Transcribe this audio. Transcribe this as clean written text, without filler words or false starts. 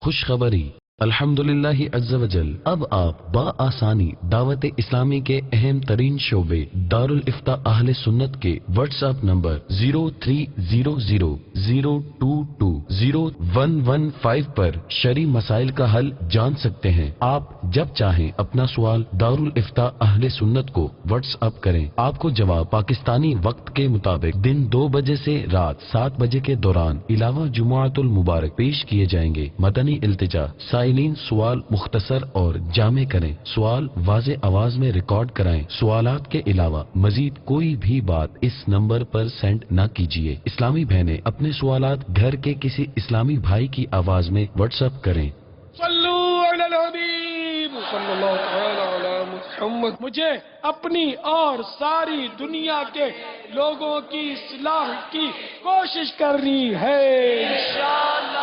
خوشخبری الحمدللہ عز و جل اب آپ بآسانی دعوت اسلامی کے اہم ترین شعبے دارالافتاء اہل سنت کے واٹس ایپ نمبر 030002201115 پر شرعی مسائل کا حل جان سکتے ہیں۔ آپ جب چاہیں اپنا سوال دارالافتاء اہل سنت کو واٹس ایپ کریں، آپ کو جواب پاکستانی وقت کے مطابق دن 2 بجے سے رات 7 بجے کے دوران علاوہ جمعۃ المبارک پیش کیے جائیں گے۔ مدنی التجا سائلین سوال مختصر اور جامع کریں، سوال واضح آواز میں ریکارڈ کرائیں۔ سوالات کے علاوہ مزید کوئی بھی بات اس نمبر پر سینڈ نہ کیجیے۔ اسلامی بہنیں اپنے سوالات گھر کے کسی اسلامی بھائی کی آواز میں واٹس ایپ کریں۔ صلو علی الحبیب صلی اللہ تعالی علی محمد۔ مجھے اپنی اور ساری دنیا کے لوگوں کی اصلاح کی کوشش کرنی ہے انشاءاللہ۔